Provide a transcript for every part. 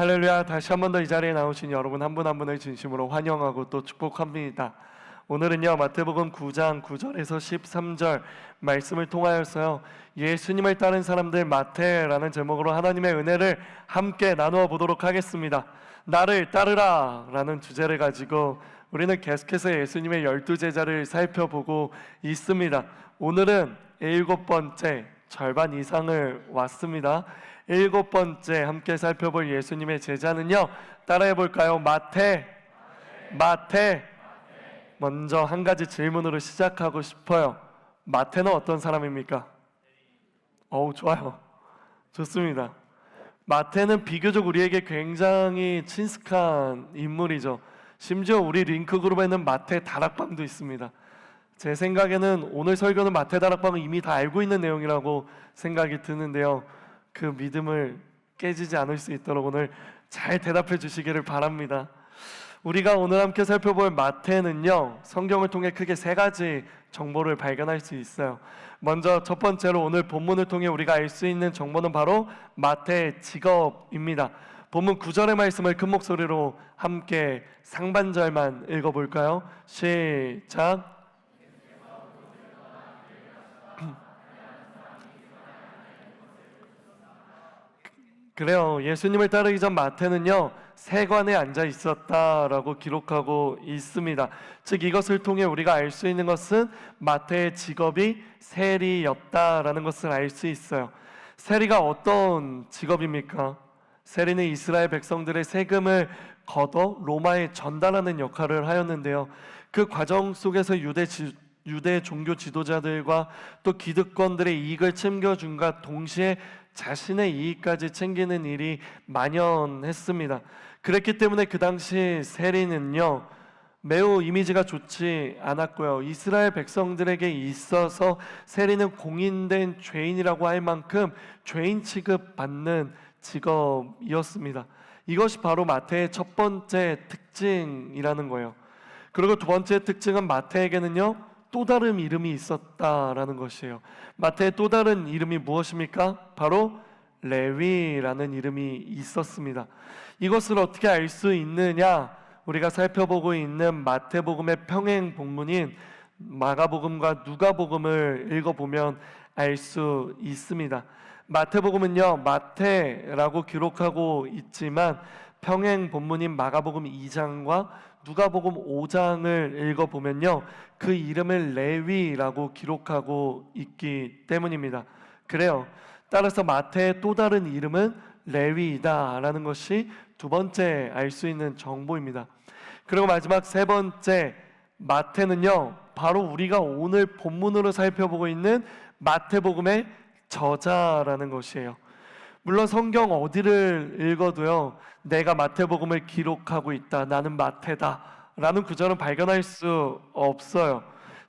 할렐루야. 다시 한 번 더 이 자리에 나오신 여러분 한 분 한 분을 진심으로 환영하고 또 축복합니다. 오늘은요 마태복음 9장 9절에서 13절 말씀을 통하여서요 예수님을 따른 사람들 마태라는 제목으로 하나님의 은혜를 함께 나누어 보도록 하겠습니다. 나를 따르라 라는 주제를 가지고 우리는 계속해서 예수님의 12제자를 살펴보고 있습니다. 오늘은 7번째 절반 이상을 왔습니다. 7번째 함께 살펴볼 예수님의 제자는요, 따라해 볼까요? 마태. 먼저 한 가지 질문으로 시작하고 싶어요. 마태는 어떤 사람입니까? 좋아요. 좋습니다. 마태는 비교적 우리에게 굉장히 친숙한 인물이죠. 심지어 우리 링크그룹에는 마태 다락방도 있습니다. 제 생각에는 오늘 설교는 마태 다락방은 이미 다 알고 있는 내용이라고 생각이 드는데요, 그 믿음을 깨지지 않을 수 있도록 오늘 잘 대답해 주시기를 바랍니다. 우리가 오늘 함께 살펴볼 마태는요, 성경을 통해 크게 3가지 정보를 발견할 수 있어요. 먼저 첫 번째로 오늘 본문을 통해 우리가 알 수 있는 정보는 바로 마태의 직업입니다. 본문 9절의 말씀을 큰 목소리로 함께 상반절만 읽어볼까요? 시작. 그래요. 예수님을 따르기 전 마태는요 세관에 앉아 있었다라고 기록하고 있습니다. 즉 이것을 통해 우리가 알 수 있는 것은 마태의 직업이 세리였다라는 것을 알 수 있어요. 세리가 어떤 직업입니까? 세리는 이스라엘 백성들의 세금을 걷어 로마에 전달하는 역할을 하였는데요, 그 과정 속에서 유대 종교 지도자들과 또 기득권들의 이익을 챙겨준과 동시에 자신의 이익까지 챙기는 일이 만연했습니다. 그랬기 때문에 그 당시 세리는요 매우 이미지가 좋지 않았고요, 이스라엘 백성들에게 있어서 세리는 공인된 죄인이라고 할 만큼 죄인 취급받는 직업이었습니다. 이것이 바로 마태의 첫 번째 특징이라는 거예요. 그리고 두 번째 특징은 마태에게는요 또 다른 이름이 있었다라는 것이에요. 마태의 또 다른 이름이 무엇입니까? 바로 레위라는 이름이 있었습니다. 이것을 어떻게 알 수 있느냐? 우리가 살펴보고 있는 마태복음의 평행 본문인 마가복음과 누가복음을 읽어보면 알 수 있습니다. 마태복음은요 마태라고 기록하고 있지만 평행 본문인 마가복음 2장과 누가복음 5장을 읽어보면요 그 이름을 레위라고 기록하고 있기 때문입니다. 그래요. 따라서 마태의 또 다른 이름은 레위이다라는 것이 두 번째 알 수 있는 정보입니다. 그리고 마지막 세 번째, 마태는요 바로 우리가 오늘 본문으로 살펴보고 있는 마태복음의 저자라는 것이에요. 물론 성경 어디를 읽어도요 내가 마태복음을 기록하고 있다, 나는 마태다 라는 구절은 발견할 수 없어요.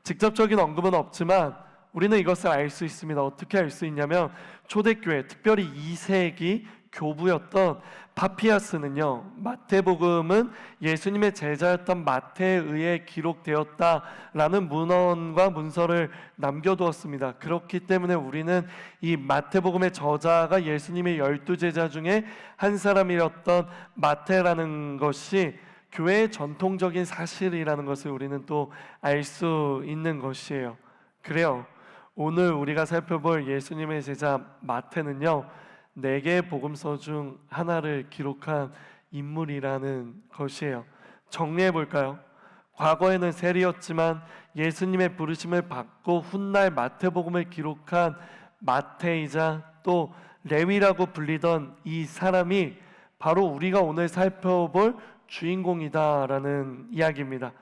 직접적인 언급은 없지만 우리는 이것을 알 수 있습니다. 어떻게 알 수 있냐면 초대교회, 특별히 2세기 교부였던 파피아스는요 마태복음은 예수님의 제자였던 마태에 의해 기록되었다라는 문헌과 문서를 남겨두었습니다. 그렇기 때문에 우리는 이 마태복음의 저자가 예수님의 12제자 중에 한 사람이었던 마태라는 것이 교회의 전통적인 사실이라는 것을 우리는 또 알 수 있는 것이에요. 그래요. 오늘 우리가 살펴볼 예수님의 제자 마태는요 4개의 복음서 중 하나를 기록한 인물이라는 것이에요. 정리해 볼까요? 과거에는 세리였지만 예수님의 부르심을 받고 훗날 마태복음을 기록한 마태이자 또 레위라고 불리던 이 사람이 바로 우리가 오늘 살펴볼 주인공이다라는 이야기입니다.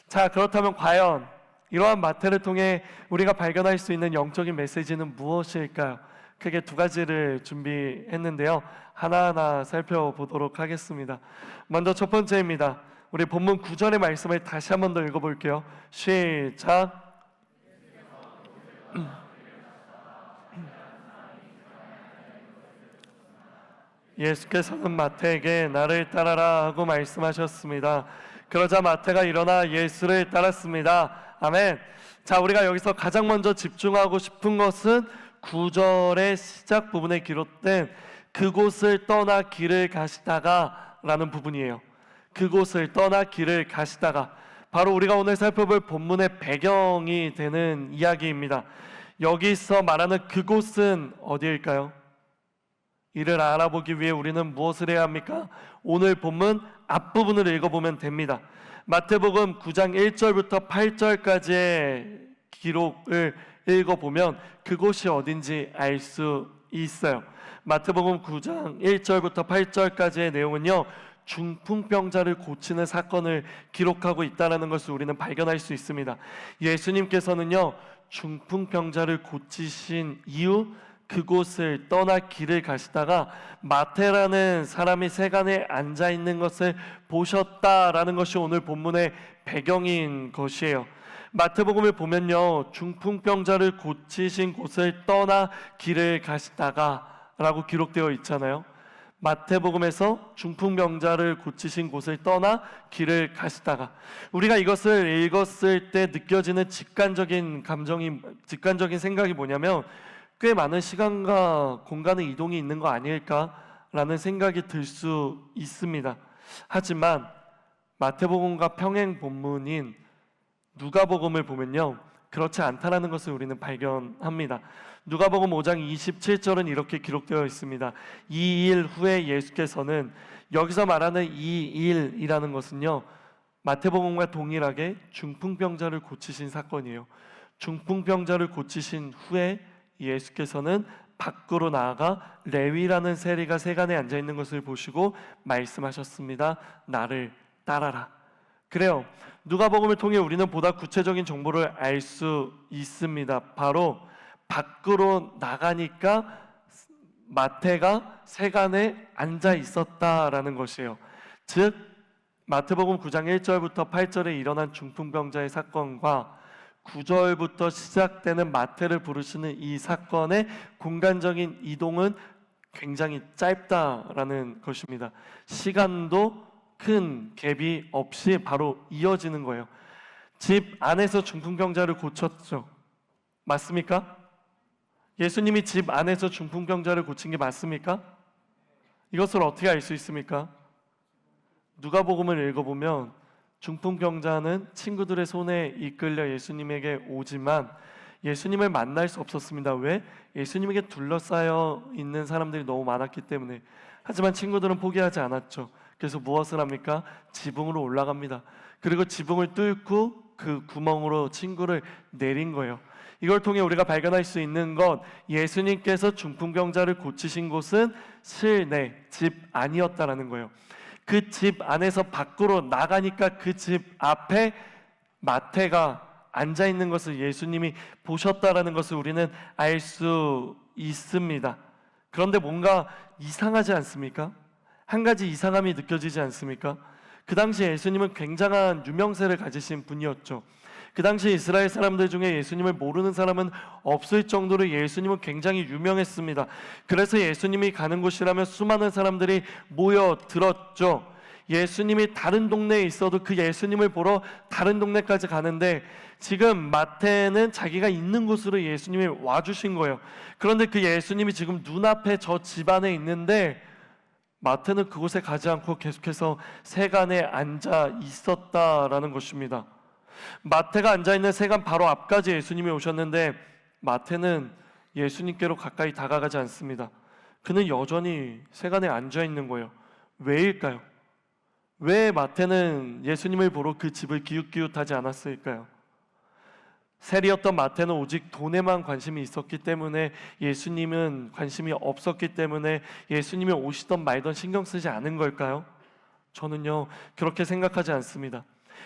자, 그렇다면 과연 이러한 마태를 통해 우리가 발견할 수 있는 영적인 메시지는 무엇일까요? 크게 2가지를 준비했는데요, 하나하나 살펴보도록 하겠습니다. 먼저 첫 번째입니다. 우리 본문 9절의 말씀을 다시 한 번 더 읽어볼게요. 시작. 예수께서는 마태에게 나를 따라라 하고 말씀하셨습니다. 그러자 마태가 일어나 예수를 따랐습니다. 아멘. 자, 우리가 여기서 가장 먼저 집중하고 싶은 것은 9절의 시작 부분에 기록된 그곳을 떠나 길을 가시다가 라는 부분이에요. 그곳을 떠나 길을 가시다가, 바로 우리가 오늘 살펴볼 본문의 배경이 되는 이야기입니다. 여기서 말하는 그곳은 어디일까요? 이를 알아보기 위해 우리는 무엇을 해야 합니까? 오늘 본문 앞부분을 읽어보면 됩니다. 마태복음 9장 1절부터 8절까지의 기록을 읽어보면 그곳이 어딘지 알 수 있어요. 마태복음 9장 1절부터 8절까지의 내용은요, 중풍병자를 고치는 사건을 기록하고 있다는 것을 우리는 발견할 수 있습니다. 예수님께서는요, 중풍병자를 고치신 이후 그곳을 떠나 길을 가시다가 마태라는 사람이 세간에 앉아 있는 것을 보셨다라는 것이 오늘 본문의 배경인 것이에요. 마태복음을 보면요, 중풍병자를 고치신 곳을 떠나 길을 가시다가 라고 기록되어 있잖아요. 마태복음에서 중풍병자를 고치신 곳을 떠나 길을 가시다가, 우리가 이것을 읽었을 때 느껴지는 직관적인 생각이 뭐냐면, 꽤 많은 시간과 공간의 이동이 있는 거 아닐까라는 생각이 들 수 있습니다. 하지만 마태복음과 평행 본문인 누가복음을 보면요, 그렇지 않다는 것을 우리는 발견합니다. 누가복음 5장 27절은 이렇게 기록되어 있습니다. 이 일 후에 예수께서는, 여기서 말하는 이 일이라는 것은요, 마태복음과 동일하게 중풍병자를 고치신 사건이에요. 중풍병자를 고치신 후에 예수께서는 밖으로 나아가 레위라는 세리가 세간에 앉아 있는 것을 보시고 말씀하셨습니다. 나를 따라라. 그래요, 누가복음을 통해 우리는 보다 구체적인 정보를 알 수 있습니다. 바로 밖으로 나가니까 마태가 세간에 앉아 있었다라는 것이에요. 즉 마태복음 9장 1절부터 8절에 일어난 중풍병자의 사건과 9절부터 시작되는 마태를 부르시는 이 사건의 공간적인 이동은 굉장히 짧다라는 것입니다. 시간도 큰 갭이 없이 바로 이어지는 거예요. 집 안에서 중풍병자를 고쳤죠. 맞습니까? 예수님이 집 안에서 중풍병자를 고친 게 맞습니까? 이것을 어떻게 알 수 있습니까? 누가복음을 읽어보면 중풍병자는 친구들의 손에 이끌려 예수님에게 오지만 예수님을 만날 수 없었습니다. 왜? 예수님에게 둘러싸여 있는 사람들이 너무 많았기 때문에. 하지만 친구들은 포기하지 않았죠. 그래서 무엇을 합니까? 지붕으로 올라갑니다. 그리고 지붕을 뚫고 그 구멍으로 친구를 내린 거예요. 이걸 통해 우리가 발견할 수 있는 것, 예수님께서 중풍병자를 고치신 곳은 실내, 집 안이었다라는 거예요. 그 집 안에서 밖으로 나가니까 그 집 앞에 마태가 앉아 있는 것을 예수님이 보셨다라는 것을 우리는 알 수 있습니다. 그런데 뭔가 이상하지 않습니까? 한 가지 이상함이 느껴지지 않습니까? 그 당시 예수님은 굉장한 유명세를 가지신 분이었죠. 그 당시 이스라엘 사람들 중에 예수님을 모르는 사람은 없을 정도로 예수님은 굉장히 유명했습니다. 그래서 예수님이 가는 곳이라면 수많은 사람들이 모여들었죠. 예수님이 다른 동네에 있어도 그 예수님을 보러 다른 동네까지 가는데, 지금 마태는 자기가 있는 곳으로 예수님이 와주신 거예요. 그런데 그 예수님이 지금 눈앞에 저 집안에 있는데 마태는 그곳에 가지 않고 계속해서 세간에 앉아 있었다라는 것입니다. 마태가 앉아있는 세간 바로 앞까지 예수님이 오셨는데 마태는 예수님께로 가까이 다가가지 않습니다. 그는 여전히 세간에 앉아있는 거예요. 왜일까요? 왜 마태는 예수님을 보러 그 집을 기웃기웃하지 않았을까요? 세리였던 마태는 오직 돈에만 관심이 있었기 때문에, 예수님은 관심이 없었기 때문에 예수님이 오시던 말던 신경 쓰지 않은 걸까요? 저는요, 그렇게 생각하지 않습니다.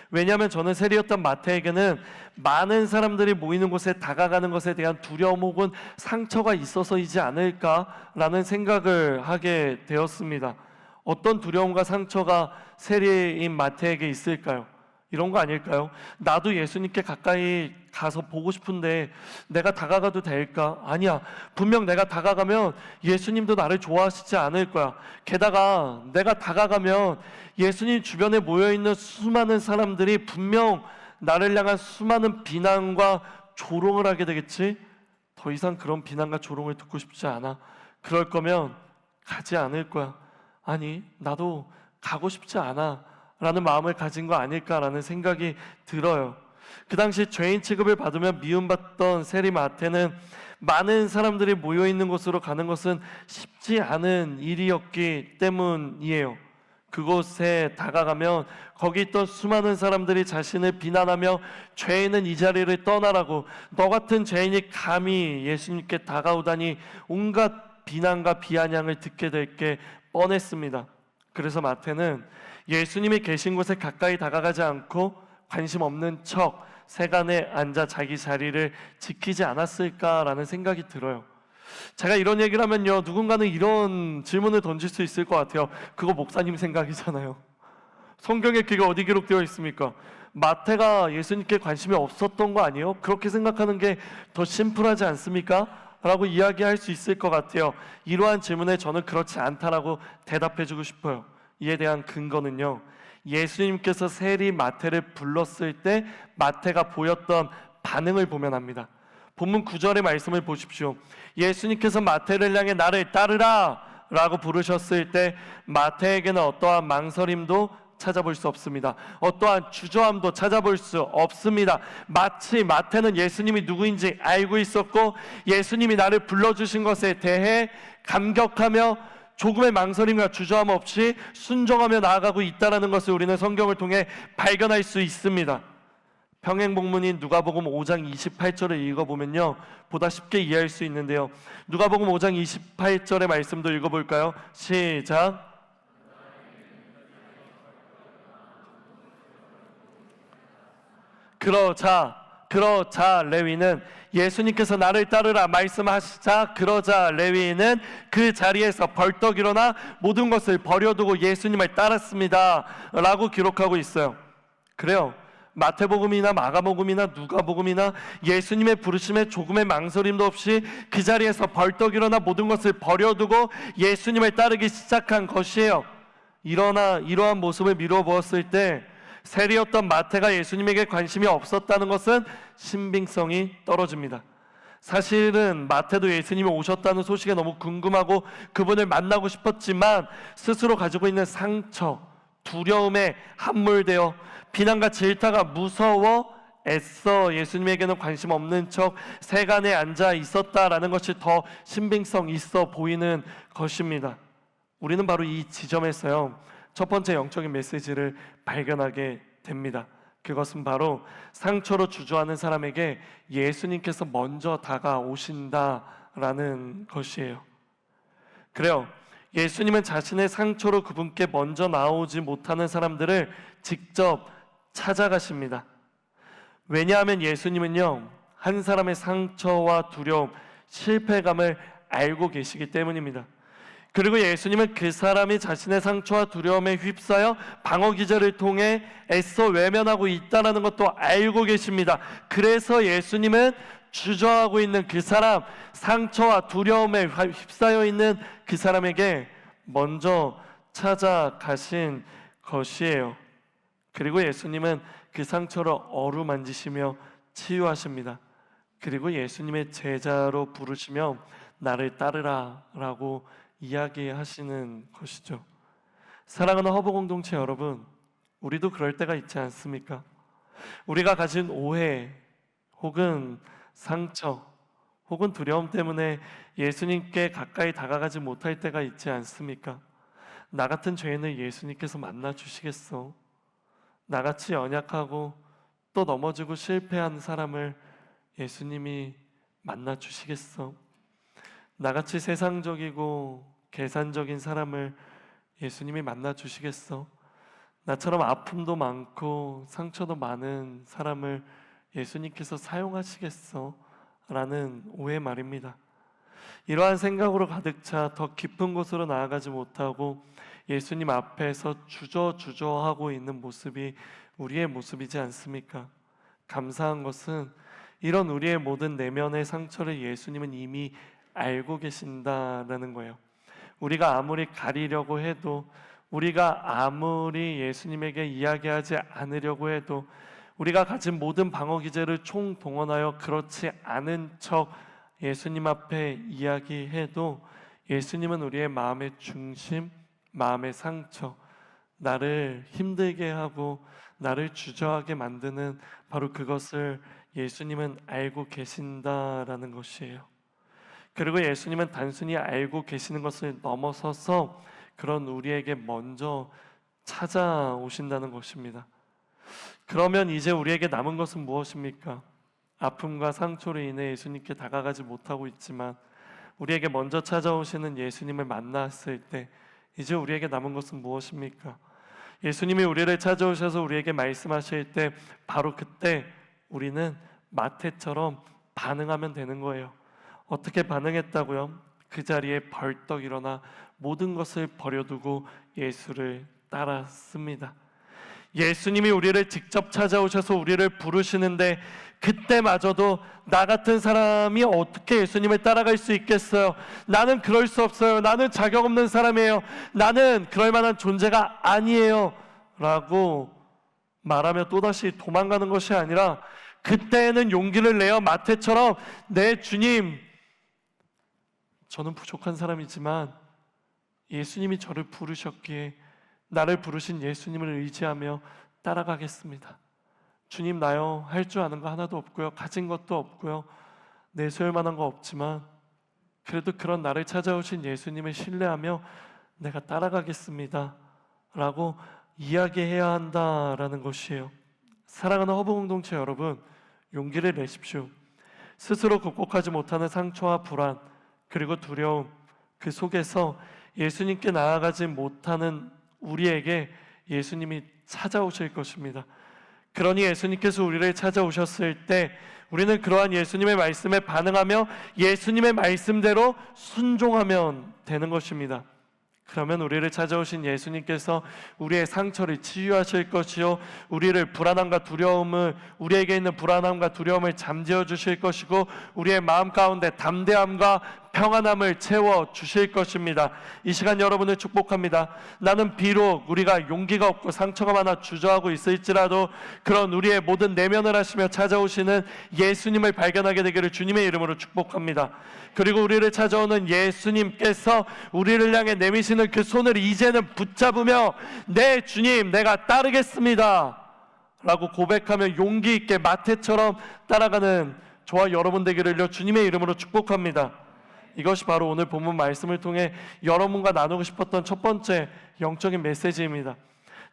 왜냐하면 저는 세리였던 마태에게는 많은 사람들이 모이는 곳에 다가가는 것에 대한 두려움 혹은 상처가 있어서이지 않을까라는 생각을 하게 되었습니다. 어떤 두려움과 상처가 세리인 마태에게 있을까요? 이런 거 아닐까요? 나도 예수님께 가까이 가서 보고 싶은데 내가 다가가도 될까? 아니야. 분명 내가 다가가면 예수님도 나를 좋아하시지 않을 거야. 게다가 내가 다가가면 예수님 주변에 모여있는 수많은 사람들이 분명 나를 향한 수많은 비난과 조롱을 하게 되겠지? 더 이상 그런 비난과 조롱을 듣고 싶지 않아. 그럴 거면 가지 않을 거야. 아니, 나도 가고 싶지 않아 라는 마음을 가진 거 아닐까라는 생각이 들어요. 그 당시 죄인 취급을 받으며 미움받던 세리 마태는 많은 사람들이 모여있는 곳으로 가는 것은 쉽지 않은 일이었기 때문이에요. 그곳에 다가가면 거기 있던 수많은 사람들이 자신을 비난하며 죄인은 이 자리를 떠나라고, 너 같은 죄인이 감히 예수님께 다가오다니, 온갖 비난과 비아냥을 듣게 될 게 뻔했습니다. 그래서 마태는 예수님이 계신 곳에 가까이 다가가지 않고 관심 없는 척 세간에 앉아 자기 자리를 지키지 않았을까라는 생각이 들어요. 제가 이런 얘기를 하면요, 누군가는 이런 질문을 던질 수 있을 것 같아요. 그거 목사님 생각이잖아요. 성경에 그게 어디 기록되어 있습니까? 마태가 예수님께 관심이 없었던 거 아니에요? 그렇게 생각하는 게 더 심플하지 않습니까? 라고 이야기할 수 있을 것 같아요. 이러한 질문에 저는 그렇지 않다라고 대답해주고 싶어요. 이에 대한 근거는요, 예수님께서 세리 마태를 불렀을 때 마태가 보였던 반응을 보면 합니다. 본문 9절의 말씀을 보십시오. 예수님께서 마태를 향해 나를 따르라 라고 부르셨을 때 마태에게는 어떠한 망설임도 찾아볼 수 없습니다. 어떠한 주저함도 찾아볼 수 없습니다. 마치 마태는 예수님이 누구인지 알고 있었고 예수님이 나를 불러주신 것에 대해 감격하며 조금의 망설임과 주저함 없이 순종하며 나아가고 있다는 것을 우리는 성경을 통해 발견할 수 있습니다. 평행복문인 누가복음 5장 28절을 읽어보면요, 보다 쉽게 이해할 수 있는데요. 누가복음 5장 28절의 말씀도 읽어볼까요? 시작. 그러자 레위는, 예수님께서 나를 따르라 말씀하시자 그러자 레위는 그 자리에서 벌떡 일어나 모든 것을 버려두고 예수님을 따랐습니다 라고 기록하고 있어요. 그래요, 마태복음이나 마가복음이나 누가복음이나 예수님의 부르심에 조금의 망설임도 없이 그 자리에서 벌떡 일어나 모든 것을 버려두고 예수님을 따르기 시작한 것이에요. 이러한 모습을 미루어 보았을 때 세리였던 마태가 예수님에게 관심이 없었다는 것은 신빙성이 떨어집니다. 사실은 마태도 예수님이 오셨다는 소식에 너무 궁금하고 그분을 만나고 싶었지만 스스로 가지고 있는 상처, 두려움에 함몰되어 비난과 질타가 무서워 애써 예수님에게는 관심 없는 척 세간에 앉아 있었다라는 것이 더 신빙성 있어 보이는 것입니다. 우리는 바로 이 지점에서요, 첫 번째 영적인 메시지를 발견하게 됩니다. 그것은 바로 상처로 주저하는 사람에게 예수님께서 먼저 다가오신다라는 것이에요. 그래요, 예수님은 자신의 상처로 그분께 먼저 나오지 못하는 사람들을 직접 찾아가십니다. 왜냐하면 예수님은요, 한 사람의 상처와 두려움, 실패감을 알고 계시기 때문입니다. 그리고 예수님은 그 사람이 자신의 상처와 두려움에 휩싸여 방어 기제를 통해 애써 외면하고 있다는 것도 알고 계십니다. 그래서 예수님은 주저하고 있는 그 사람, 상처와 두려움에 휩싸여 있는 그 사람에게 먼저 찾아가신 것이에요. 그리고 예수님은 그 상처를 어루만지시며 치유하십니다. 그리고 예수님의 제자로 부르시며 나를 따르라 라고 이야기하시는 것이죠. 사랑하는 허브 공동체 여러분, 우리도 그럴 때가 있지 않습니까? 우리가 가진 오해 혹은 상처 혹은 두려움 때문에 예수님께 가까이 다가가지 못할 때가 있지 않습니까? 나 같은 죄인을 예수님께서 만나 주시겠어? 나같이 연약하고 또 넘어지고 실패한 사람을 예수님이 만나 주시겠어? 나같이 세상적이고 계산적인 사람을 예수님이 만나 주시겠어? 나처럼 아픔도 많고 상처도 많은 사람을 예수님께서 사용하시겠어? 라는 오해 말입니다. 이러한 생각으로 가득 차 더 깊은 곳으로 나아가지 못하고 예수님 앞에서 주저하고 있는 모습이 우리의 모습이지 않습니까? 감사한 것은 이런 우리의 모든 내면의 상처를 예수님은 이미 알고 계신다라는 거예요. 우리가 아무리 가리려고 해도, 우리가 아무리 예수님에게 이야기하지 않으려고 해도, 우리가 가진 모든 방어 기제를 총동원하여 그렇지 않은 척 예수님 앞에 이야기해도 예수님은 우리의 마음의 중심, 마음의 상처, 나를 힘들게 하고 나를 주저하게 만드는 바로 그것을 예수님은 알고 계신다라는 것이에요. 그리고 예수님은 단순히 알고 계시는 것을 넘어서서 그런 우리에게 먼저 찾아오신다는 것입니다. 그러면 이제 우리에게 남은 것은 무엇입니까? 아픔과 상처로 인해 예수님께 다가가지 못하고 있지만 우리에게 먼저 찾아오시는 예수님을 만났을 때 이제 우리에게 남은 것은 무엇입니까? 예수님이 우리를 찾아오셔서 우리에게 말씀하실 때 바로 그때 우리는 마태처럼 반응하면 되는 거예요. 어떻게 반응했다고요? 그 자리에 벌떡 일어나 모든 것을 버려두고 예수를 따랐습니다. 예수님이 우리를 직접 찾아오셔서 우리를 부르시는데 그때마저도 나 같은 사람이 어떻게 예수님을 따라갈 수 있겠어요? 나는 그럴 수 없어요. 나는 자격 없는 사람이에요. 나는 그럴 만한 존재가 아니에요. 라고 말하며 또다시 도망가는 것이 아니라 그때에는 용기를 내어 마태처럼 네 주님, 저는 부족한 사람이지만 예수님이 저를 부르셨기에 나를 부르신 예수님을 의지하며 따라가겠습니다. 주님, 나요 할 줄 아는 거 하나도 없고요, 가진 것도 없고요, 내세울 만한 거 없지만 그래도 그런 나를 찾아오신 예수님을 신뢰하며 내가 따라가겠습니다 라고 이야기해야 한다라는 것이에요. 사랑하는 허브 공동체 여러분, 용기를 내십시오. 스스로 극복하지 못하는 상처와 불안 그리고 두려움, 그 속에서 예수님께 나아가지 못하는 우리에게 예수님이 찾아오실 것입니다. 그러니 예수님께서 우리를 찾아오셨을 때 우리는 그러한 예수님의 말씀에 반응하며 예수님의 말씀대로 순종하면 되는 것입니다. 그러면 우리를 찾아오신 예수님께서 우리의 상처를 치유하실 것이요, 우리를 불안함과 두려움을, 우리에게 있는 불안함과 두려움을 잠재워 주실 것이고 우리의 마음 가운데 담대함과 평안함을 채워 주실 것입니다. 이 시간 여러분을 축복합니다. 나는 비록 우리가 용기가 없고 상처가 많아 주저하고 있을지라도 그런 우리의 모든 내면을 하시며 찾아오시는 예수님을 발견하게 되기를 주님의 이름으로 축복합니다. 그리고 우리를 찾아오는 예수님께서 우리를 향해 내미시는 그 손을 이제는 붙잡으며 네 주님, 내가 따르겠습니다 라고 고백하며 용기 있게 마태처럼 따라가는 저와 여러분 되기를요 주님의 이름으로 축복합니다. 이것이 바로 오늘 본문 말씀을 통해 여러분과 나누고 싶었던 첫 번째 영적인 메시지입니다.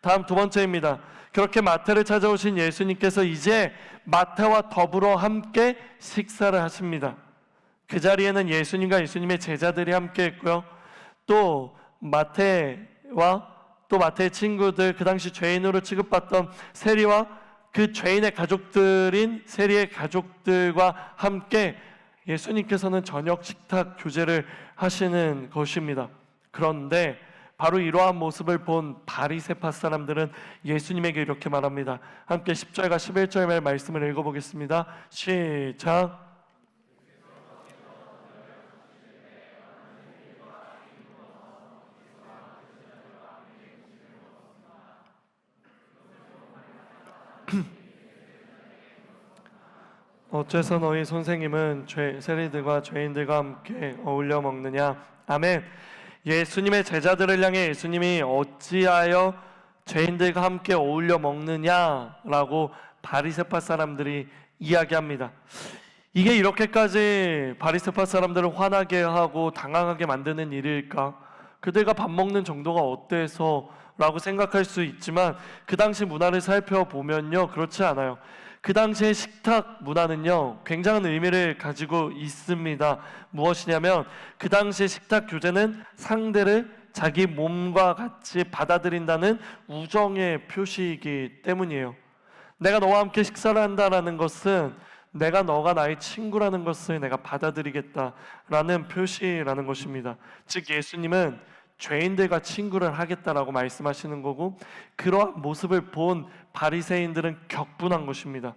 다음 두 번째입니다. 그렇게 마태를 찾아오신 예수님께서 이제 마태와 더불어 함께 식사를 하십니다. 그 자리에는 예수님과 예수님의 제자들이 함께 했고요, 또 마태와 또 마태의 친구들, 그 당시 죄인으로 취급받던 세리와 그 죄인의 가족들인 세리의 가족들과 함께 예수님께서는 저녁 식탁 교제를 하시는 것입니다. 그런데 바로 이러한 모습을 본 바리새파 사람들은 예수님에게 이렇게 말합니다. 함께 10절과 11절 말씀을 읽어보겠습니다. 시작. 어째서 너희 선생님은 세리들과 죄인들과 함께 어울려 먹느냐? 아멘. 예수님의 제자들을 향해 예수님이 어찌하여 죄인들과 함께 어울려 먹느냐라고 바리새파 사람들이 이야기합니다. 이게 이렇게까지 바리새파 사람들을 화나게 하고 당황하게 만드는 일일까? 그들과 밥 먹는 정도가 어때서? 라고 생각할 수 있지만 그 당시 문화를 살펴보면요, 그렇지 않아요. 그 당시의 식탁 문화는요 굉장한 의미를 가지고 있습니다. 무엇이냐면 그 당시의 식탁 교제는 상대를 자기 몸과 같이 받아들인다는 우정의 표시이기 때문이에요. 내가 너와 함께 식사를 한다라는 것은 너가 나의 친구라는 것을 내가 받아들이겠다라는 표시라는 것입니다. 즉 예수님은 죄인들과 친구를 하겠다라고 말씀하시는 거고, 그러한 모습을 본 바리새인들은 격분한 것입니다.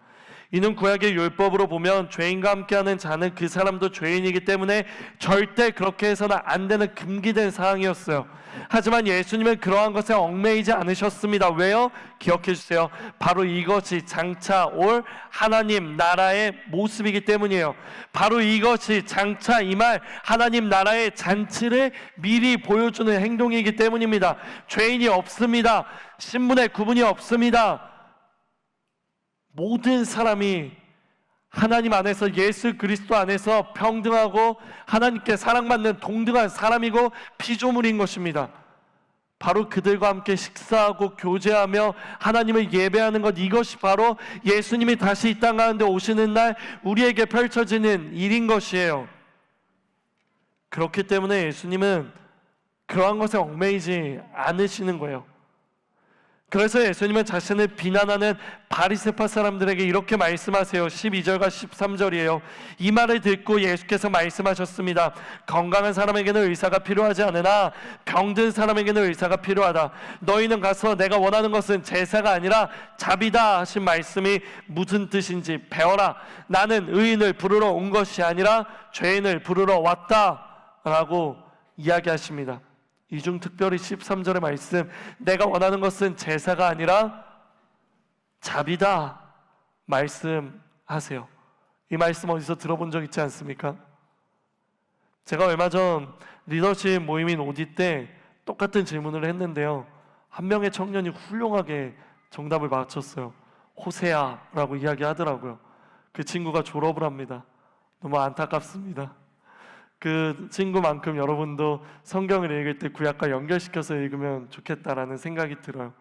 이는 구약의 율법으로 보면 죄인과 함께하는 자는 그 사람도 죄인이기 때문에 절대 그렇게 해서는 안 되는 금기된 사항이었어요. 하지만 예수님은 그러한 것에 얽매이지 않으셨습니다. 왜요? 기억해 주세요. 바로 이것이 장차 올 하나님 나라의 모습이기 때문이에요. 바로 이것이 장차 임할 하나님 나라의 잔치를 미리 보여주는 행동이기 때문입니다. 죄인이 없습니다. 신분의 구분이 없습니다. 모든 사람이 하나님 안에서, 예수 그리스도 안에서 평등하고 하나님께 사랑받는 동등한 사람이고 피조물인 것입니다. 바로 그들과 함께 식사하고 교제하며 하나님을 예배하는 것, 이것이 바로 예수님이 다시 이 땅 가운데 오시는 날 우리에게 펼쳐지는 일인 것이에요. 그렇기 때문에 예수님은 그러한 것에 얽매이지 않으시는 거예요. 그래서 예수님은 자신을 비난하는 바리새파 사람들에게 이렇게 말씀하세요. 12절과 13절이에요. 이 말을 듣고 예수께서 말씀하셨습니다. 건강한 사람에게는 의사가 필요하지 않으나 병든 사람에게는 의사가 필요하다. 너희는 가서 내가 원하는 것은 제사가 아니라 자비다 하신 말씀이 무슨 뜻인지 배워라. 나는 의인을 부르러 온 것이 아니라 죄인을 부르러 왔다 라고 이야기하십니다. 이 중 특별히 13절의 말씀, 내가 원하는 것은 제사가 아니라 자비다 말씀하세요. 이 말씀 어디서 들어본 적 있지 않습니까? 제가 얼마 전 리더십 모임인 오디 때 똑같은 질문을 했는데요, 한 명의 청년이 훌륭하게 정답을 맞췄어요. 호세아라고 이야기하더라고요. 그 친구가 졸업을 합니다. 너무 안타깝습니다. 그 친구만큼 여러분도 성경을 읽을 때 구약과 연결시켜서 읽으면 좋겠다라는 생각이 들어요.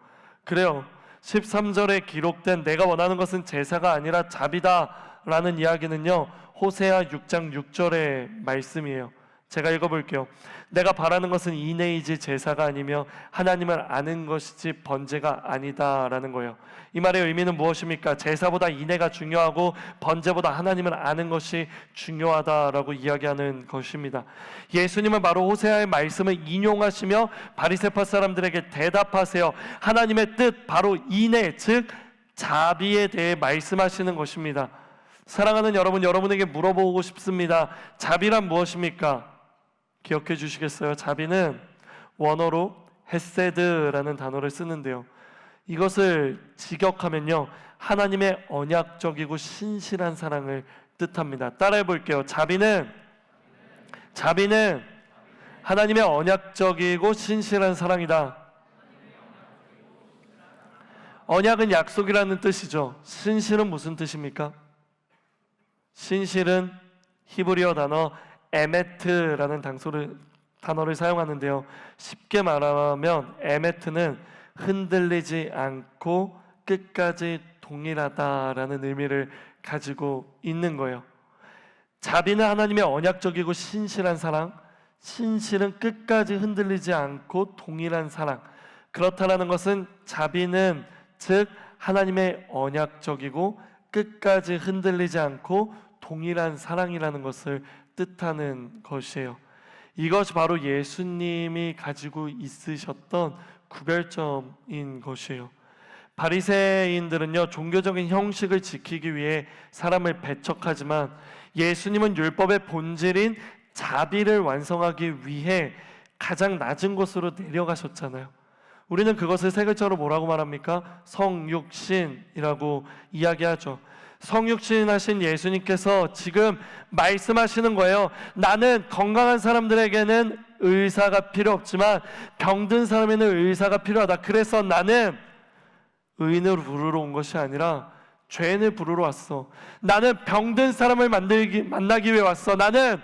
그래요. 13절에 기록된 내가 원하는 것은 제사가 아니라 자비다 라는 이야기는요, 호세아 6장 6절의 말씀이에요. 제가 읽어볼게요. 내가 바라는 것은 인애이지 제사가 아니며 하나님을 아는 것이지 번제가 아니다 라는 거예요. 이 말의 의미는 무엇입니까? 제사보다 인애가 중요하고 번제보다 하나님을 아는 것이 중요하다라고 이야기하는 것입니다. 예수님은 바로 호세아의 말씀을 인용하시며 바리새파 사람들에게 대답하세요. 하나님의 뜻, 바로 인애, 즉 자비에 대해 말씀하시는 것입니다. 사랑하는 여러분, 여러분에게 물어보고 싶습니다. 자비란 무엇입니까? 기억해 주시겠어요? 자비는 원어로 헤세드라는 단어를 쓰는데요, 이것을 직역하면요, 하나님의 언약적이고 신실한 사랑을 뜻합니다. 따라해 볼게요. 자비는 하나님의 언약적이고 신실한 사랑이다. 언약은 약속이라는 뜻이죠. 신실은 무슨 뜻입니까? 신실은 히브리어 단어 에메트라는 단어를 사용하는데요, 쉽게 말하면 에메트는 흔들리지 않고 끝까지 동일하다라는 의미를 가지고 있는 거예요. 자비는 하나님의 언약적이고 신실한 사랑, 신실은 끝까지 흔들리지 않고 동일한 사랑. 그렇다라는 것은 자비는 즉 하나님의 언약적이고 끝까지 흔들리지 않고 동일한 사랑이라는 것을 뜻하는 것이에요. 이것이 바로 예수님이 가지고 있으셨던 구별점인 것이에요. 바리새인들은요, 종교적인 형식을 지키기 위해 사람을 배척하지만 예수님은 율법의 본질인 자비를 완성하기 위해 가장 낮은 곳으로 내려가셨잖아요. 우리는 그것을 세 글자로 뭐라고 말합니까? 성육신이라고 이야기하죠. 성육신 하신 예수님께서 지금 말씀하시는 거예요. 나는 건강한 사람들에게는 의사가 필요 없지만 병든 사람에는 의사가 필요하다. 그래서 나는 의인을 부르러 온 것이 아니라 죄인을 부르러 왔어. 나는 병든 사람을 만나기 위해 왔어. 나는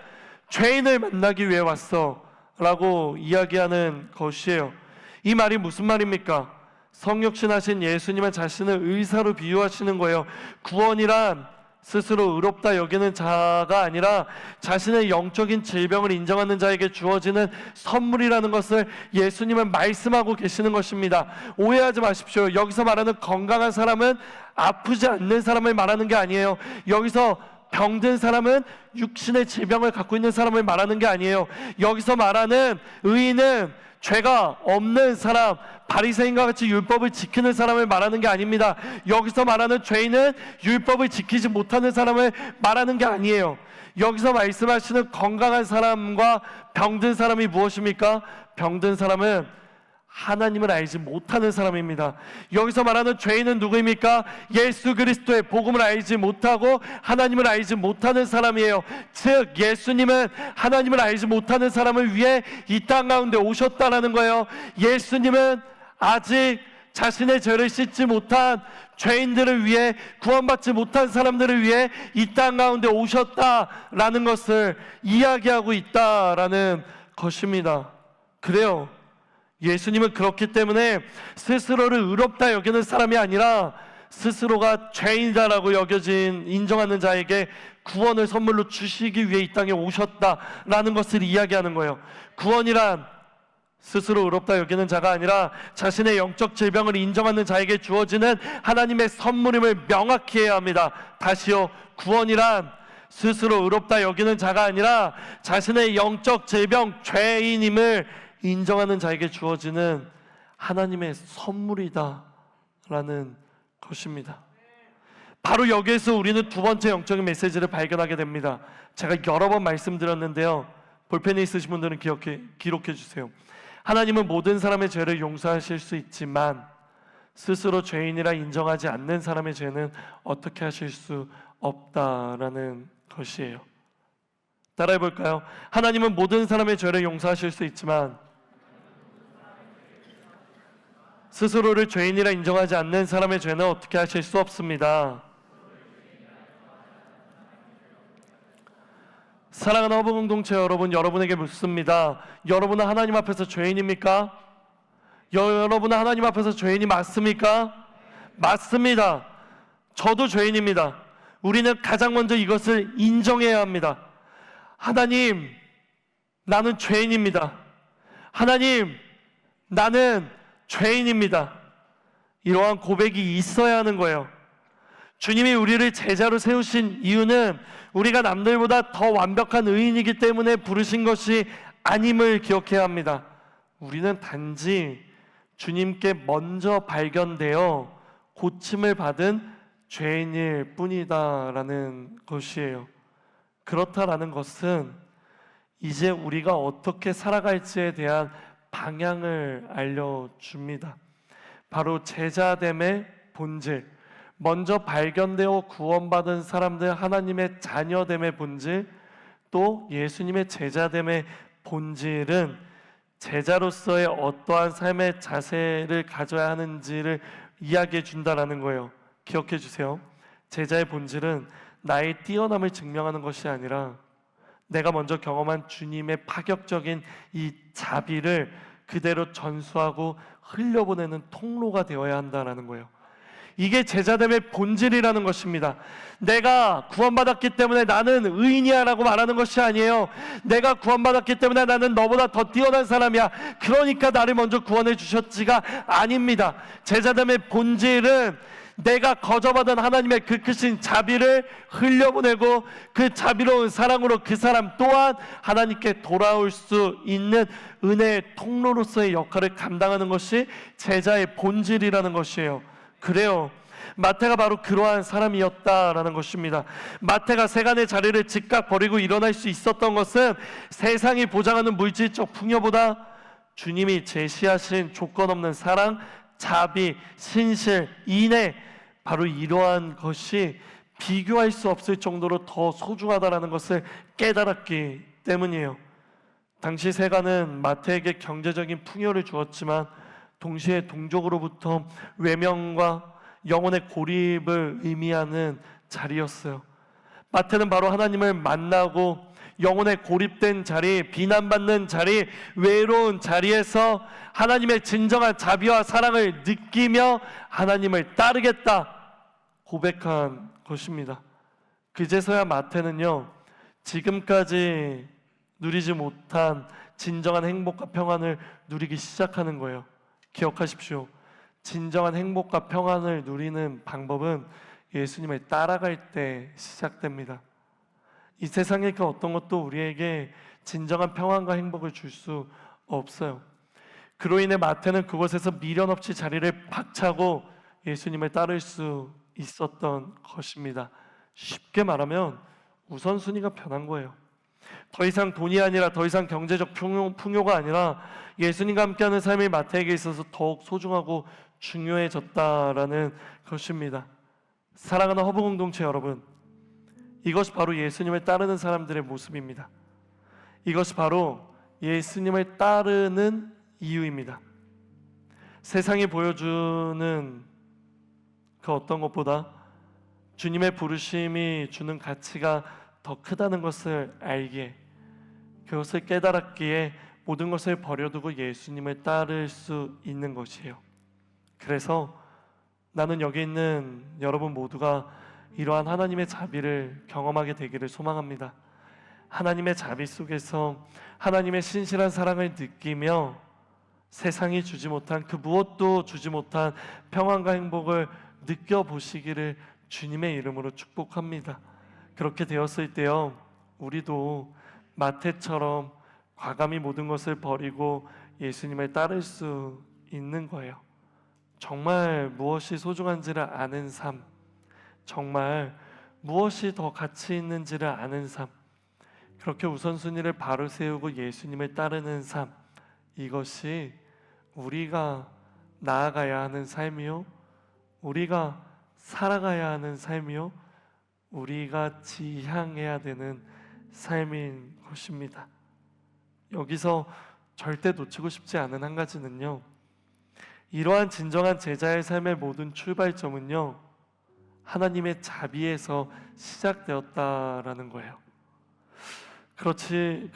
죄인을 만나기 위해 왔어 라고 이야기하는 것이에요. 이 말이 무슨 말입니까? 성육신하신 예수님은 자신을 의사로 비유하시는 거예요. 구원이란 스스로 의롭다 여기는 자가 아니라 자신의 영적인 질병을 인정하는 자에게 주어지는 선물이라는 것을 예수님은 말씀하고 계시는 것입니다. 오해하지 마십시오. 여기서 말하는 건강한 사람은 아프지 않는 사람을 말하는 게 아니에요. 여기서 병든 사람은 육신의 질병을 갖고 있는 사람을 말하는 게 아니에요. 여기서 말하는 의인은 죄가 없는 사람, 바리새인과 같이 율법을 지키는 사람을 말하는 게 아닙니다. 여기서 말하는 죄인은 율법을 지키지 못하는 사람을 말하는 게 아니에요. 여기서 말씀하시는 건강한 사람과 병든 사람이 무엇입니까? 병든 사람은 하나님을 알지 못하는 사람입니다. 여기서 말하는 죄인은 누구입니까? 예수 그리스도의 복음을 알지 못하고 하나님을 알지 못하는 사람이에요. 즉 예수님은 하나님을 알지 못하는 사람을 위해 이 땅 가운데 오셨다라는 거예요. 예수님은 아직 자신의 죄를 씻지 못한 죄인들을 위해, 구원받지 못한 사람들을 위해 이 땅 가운데 오셨다라는 것을 이야기하고 있다라는 것입니다. 그래요. 예수님은 그렇기 때문에 스스로를 의롭다 여기는 사람이 아니라 스스로가 죄인이다라고 여겨진 인정하는 자에게 구원을 선물로 주시기 위해 이 땅에 오셨다라는 것을 이야기하는 거예요. 구원이란 스스로 의롭다 여기는 자가 아니라 자신의 영적 질병을 인정하는 자에게 주어지는 하나님의 선물임을 명확히 해야 합니다. 다시요, 구원이란 스스로 의롭다 여기는 자가 아니라 자신의 영적 질병, 죄인임을 인정하는 자에게 주어지는 하나님의 선물이다 라는 것입니다. 바로 여기에서 우리는 두 번째 영적인 메시지를 발견하게 됩니다. 제가 여러 번 말씀드렸는데요, 볼펜에 있으신 분들은 기록해 주세요. 하나님은 모든 사람의 죄를 용서하실 수 있지만 스스로 죄인이라 인정하지 않는 사람의 죄는 어떻게 하실 수 없다라는 것이에요. 따라해 볼까요? 하나님은 모든 사람의 죄를 용서하실 수 있지만 스스로를 죄인이라 인정하지 않는 사람의 죄는 어떻게 하실 수 없습니다. 사랑하는 허브 공동체 여러분, 여러분에게 묻습니다. 여러분은 하나님 앞에서 죄인입니까? 여러분은 하나님 앞에서 죄인이 맞습니까? 맞습니다. 저도 죄인입니다. 우리는 가장 먼저 이것을 인정해야 합니다. 하나님, 나는 죄인입니다. 하나님, 나는 죄인입니다. 이러한 고백이 있어야 하는 거예요. 주님이 우리를 제자로 세우신 이유는 우리가 남들보다 더 완벽한 의인이기 때문에 부르신 것이 아님을 기억해야 합니다. 우리는 단지 주님께 먼저 발견되어 고침을 받은 죄인일 뿐이다라는 것이에요. 그렇다라는 것은 이제 우리가 어떻게 살아갈지에 대한 방향을 알려줍니다. 바로 제자됨의 본질, 먼저 발견되어 구원받은 사람들 하나님의 자녀됨의 본질, 또 예수님의 제자됨의 본질은 제자로서의 어떠한 삶의 자세를 가져야 하는지를 이야기해 준다라는 거예요. 기억해 주세요. 제자의 본질은 나의 뛰어남을 증명하는 것이 아니라 내가 먼저 경험한 주님의 파격적인 이 자비를 그대로 전수하고 흘려보내는 통로가 되어야 한다는 거예요. 이게 제자됨의 본질이라는 것입니다. 내가 구원받았기 때문에 나는 의인이야 라고 말하는 것이 아니에요. 내가 구원받았기 때문에 나는 너보다 더 뛰어난 사람이야, 그러니까 나를 먼저 구원해 주셨지가 아닙니다. 제자됨의 본질은 내가 거저받은 하나님의 그 크신 자비를 흘려보내고 그 자비로운 사랑으로 그 사람 또한 하나님께 돌아올 수 있는 은혜의 통로로서의 역할을 감당하는 것이 제자의 본질이라는 것이에요. 그래요, 마태가 바로 그러한 사람이었다라는 것입니다. 마태가 세간의 자리를 즉각 버리고 일어날 수 있었던 것은 세상이 보장하는 물질적 풍요보다 주님이 제시하신 조건 없는 사랑, 자비, 신실, 인애, 바로 이러한 것이 비교할 수 없을 정도로 더 소중하다는 것을 깨달았기 때문이에요. 당시 세간은 마태에게 경제적인 풍요를 주었지만 동시에 동족으로부터 외면과 영혼의 고립을 의미하는 자리였어요. 마태는 바로 하나님을 만나고 영혼의 고립된 자리, 비난받는 자리, 외로운 자리에서 하나님의 진정한 자비와 사랑을 느끼며 하나님을 따르겠다 고백한 것입니다. 그제서야 마태는요, 지금까지 누리지 못한 진정한 행복과 평안을 누리기 시작하는 거예요. 기억하십시오. 진정한 행복과 평안을 누리는 방법은 예수님을 따라갈 때 시작됩니다. 이 세상의 그 어떤 것도 우리에게 진정한 평안과 행복을 줄 수 없어요. 그로 인해 마태는 그곳에서 미련 없이 자리를 박차고 예수님을 따를 수 있었던 것입니다. 쉽게 말하면 우선순위가 변한 거예요. 더 이상 돈이 아니라, 더 이상 경제적 풍요가 아니라 예수님과 함께하는 삶이 마태에게 있어서 더욱 소중하고 중요해졌다라는 것입니다. 사랑하는 허브 공동체 여러분, 이것이 바로 예수님을 따르는 사람들의 모습입니다. 이것이 바로 예수님을 따르는 이유입니다. 세상이 보여주는 그 어떤 것보다 주님의 부르심이 주는 가치가 더 크다는 것을 알기에, 그것을 깨달았기에 모든 것을 버려두고 예수님을 따를 수 있는 것이에요. 그래서 나는 여기 있는 여러분 모두가 이러한 하나님의 자비를 경험하게 되기를 소망합니다. 하나님의 자비 속에서 하나님의 신실한 사랑을 느끼며 세상이 주지 못한, 그 무엇도 주지 못한 평안과 행복을 느껴보시기를 주님의 이름으로 축복합니다. 그렇게 되었을 때요, 우리도 마태처럼 과감히 모든 것을 버리고 예수님을 따를 수 있는 거예요. 정말 무엇이 소중한지를 아는 삶, 정말 무엇이 더 가치 있는지를 아는 삶, 그렇게 우선순위를 바로 세우고 예수님을 따르는 삶, 이것이 우리가 나아가야 하는 삶이요, 우리가 살아가야 하는 삶이요, 우리가 지향해야 되는 삶인 것입니다. 여기서 절대 놓치고 싶지 않은 한 가지는요, 이러한 진정한 제자의 삶의 모든 출발점은요, 하나님의 자비에서 시작되었다라는 거예요. 그렇지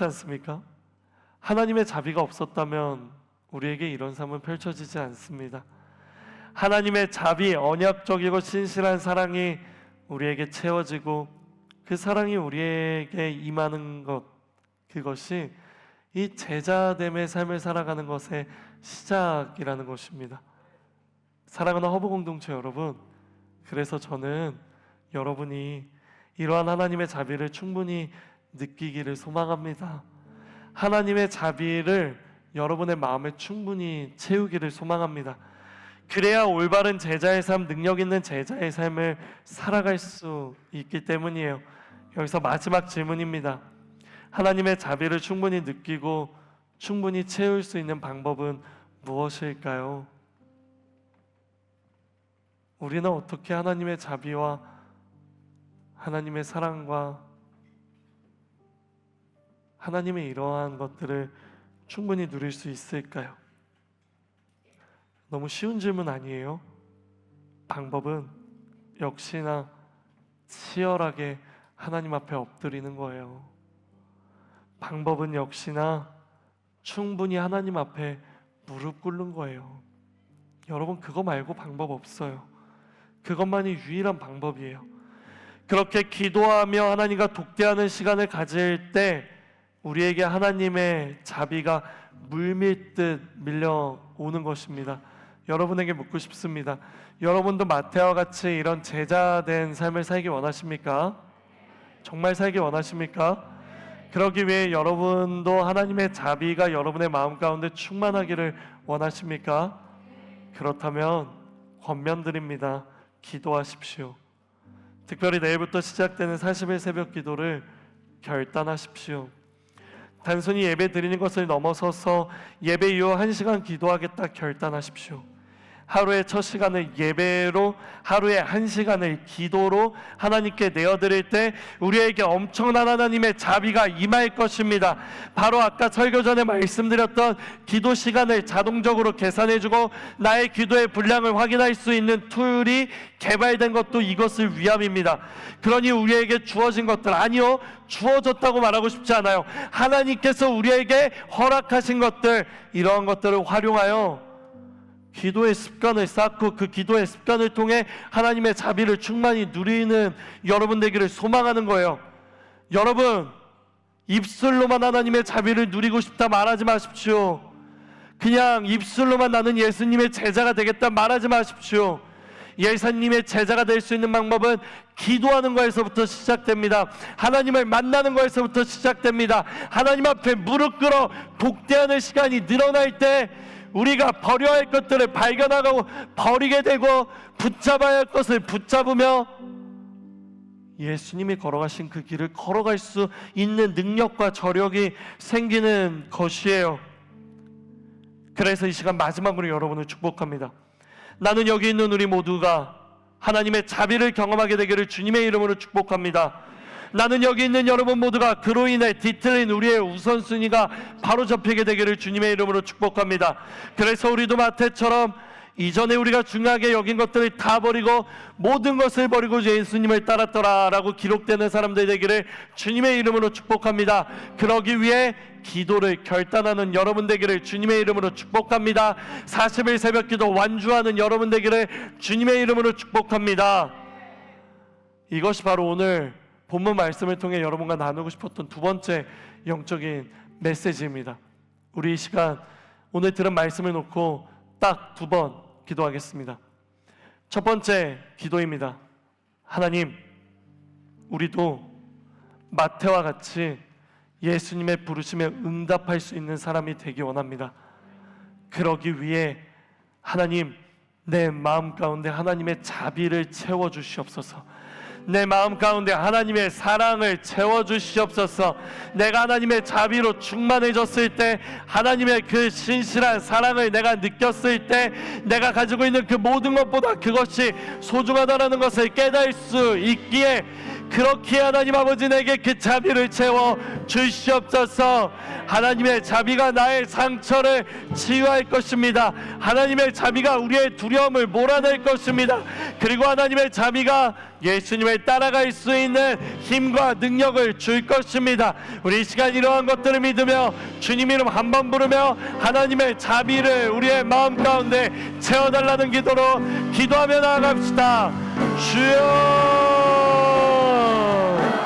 않습니까? 하나님의 자비가 없었다면 우리에게 이런 삶은 펼쳐지지 않습니다. 하나님의 자비, 언약적이고 신실한 사랑이 우리에게 채워지고 그 사랑이 우리에게 임하는 것, 그것이 이 제자됨의 삶을 살아가는 것의 시작이라는 것입니다. 사랑하는 허브 공동체 여러분, 그래서 저는 여러분이 이러한 하나님의 자비를 충분히 느끼기를 소망합니다. 하나님의 자비를 여러분의 마음에 충분히 채우기를 소망합니다. 그래야 올바른 제자의 삶, 능력 있는 제자의 삶을 살아갈 수 있기 때문이에요. 여기서 마지막 질문입니다. 하나님의 자비를 충분히 느끼고 충분히 채울 수 있는 방법은 무엇일까요? 우리는 어떻게 하나님의 자비와 하나님의 사랑과 하나님의 이러한 것들을 충분히 누릴 수 있을까요? 너무 쉬운 질문 아니에요? 방법은 역시나 치열하게 하나님 앞에 엎드리는 거예요. 방법은 역시나 충분히 하나님 앞에 무릎 꿇는 거예요. 여러분, 그거 말고 방법 없어요. 그것만이 유일한 방법이에요. 그렇게 기도하며 하나님과 독대하는 시간을 가질 때 우리에게 하나님의 자비가 물밀듯 밀려오는 것입니다. 여러분에게 묻고 싶습니다. 여러분도 마태와 같이 이런 제자된 삶을 살기 원하십니까? 정말 살기 원하십니까? 그러기 위해 여러분도 하나님의 자비가 여러분의 마음 가운데 충만하기를 원하십니까? 그렇다면 권면드립니다. 기도하십시오. 특별히 내일부터 시작되는 40일 새벽 기도를 결단하십시오. 단순히 예배 드리는 것을 넘어서서 예배 이후 1시간 기도하겠다 결단하십시오. 하루의 첫 시간을 예배로, 하루의 1시간을 기도로 하나님께 내어드릴 때 우리에게 엄청난 하나님의 자비가 임할 것입니다. 바로 아까 설교 전에 말씀드렸던 기도 시간을 자동적으로 계산해주고 나의 기도의 분량을 확인할 수 있는 툴이 개발된 것도 이것을 위함입니다. 그러니 우리에게 주어진 것들, 아니요, 주어졌다고 말하고 싶지 않아요. 하나님께서 우리에게 허락하신 것들, 이러한 것들을 활용하여 기도의 습관을 쌓고 그 기도의 습관을 통해 하나님의 자비를 충만히 누리는 여러분 되기를 소망하는 거예요. 여러분, 입술로만 하나님의 자비를 누리고 싶다 말하지 마십시오. 그냥 입술로만 나는 예수님의 제자가 되겠다 말하지 마십시오. 예수님의 제자가 될 수 있는 방법은 기도하는 거에서부터 시작됩니다. 하나님을 만나는 거에서부터 시작됩니다. 하나님 앞에 무릎 꿇어 복대하는 시간이 늘어날 때 우리가 버려야 할 것들을 발견하고 버리게 되고 붙잡아야 할 것을 붙잡으며 예수님이 걸어가신 그 길을 걸어갈 수 있는 능력과 저력이 생기는 것이에요. 그래서 이 시간 마지막으로 여러분을 축복합니다. 나는 여기 있는 우리 모두가 하나님의 자비를 경험하게 되기를 주님의 이름으로 축복합니다. 나는 여기 있는 여러분 모두가 그로 인해 뒤틀린 우리의 우선순위가 바로 잡히게 되기를 주님의 이름으로 축복합니다. 그래서 우리도 마태처럼 이전에 우리가 중요하게 여긴 것들을 다 버리고 모든 것을 버리고 예수님을 따랐더라 라고 기록되는 사람들 되기를 주님의 이름으로 축복합니다. 그러기 위해 기도를 결단하는 여러분 되기를 주님의 이름으로 축복합니다. 40일 새벽 기도 완주하는 여러분 되기를 주님의 이름으로 축복합니다. 이것이 바로 오늘 본문 말씀을 통해 여러분과 나누고 싶었던 두 번째 영적인 메시지입니다. 우리 이 시간 오늘 들은 말씀을 놓고 딱 두 번 기도하겠습니다. 첫 번째 기도입니다. 하나님, 우리도 마태와 같이 예수님의 부르심에 응답할 수 있는 사람이 되기 원합니다. 그러기 위해 하나님, 내 마음 가운데 하나님의 자비를 채워주시옵소서. 내 마음 가운데 하나님의 사랑을 채워주시옵소서. 내가 하나님의 자비로 충만해졌을 때, 하나님의 그 신실한 사랑을 내가 느꼈을 때, 내가 가지고 있는 그 모든 것보다 그것이 소중하다는 것을 깨달을 수 있기에, 그렇게 하나님 아버지 내게 그 자비를 채워 주시옵소서. 하나님의 자비가 나의 상처를 치유할 것입니다. 하나님의 자비가 우리의 두려움을 몰아낼 것입니다. 그리고 하나님의 자비가 예수님을 따라갈 수 있는 힘과 능력을 줄 것입니다. 우리 이 시간 이러한 것들을 믿으며 주님 이름 한 번 부르며 하나님의 자비를 우리의 마음 가운데 채워달라는 기도로 기도하며 나아갑시다. 주여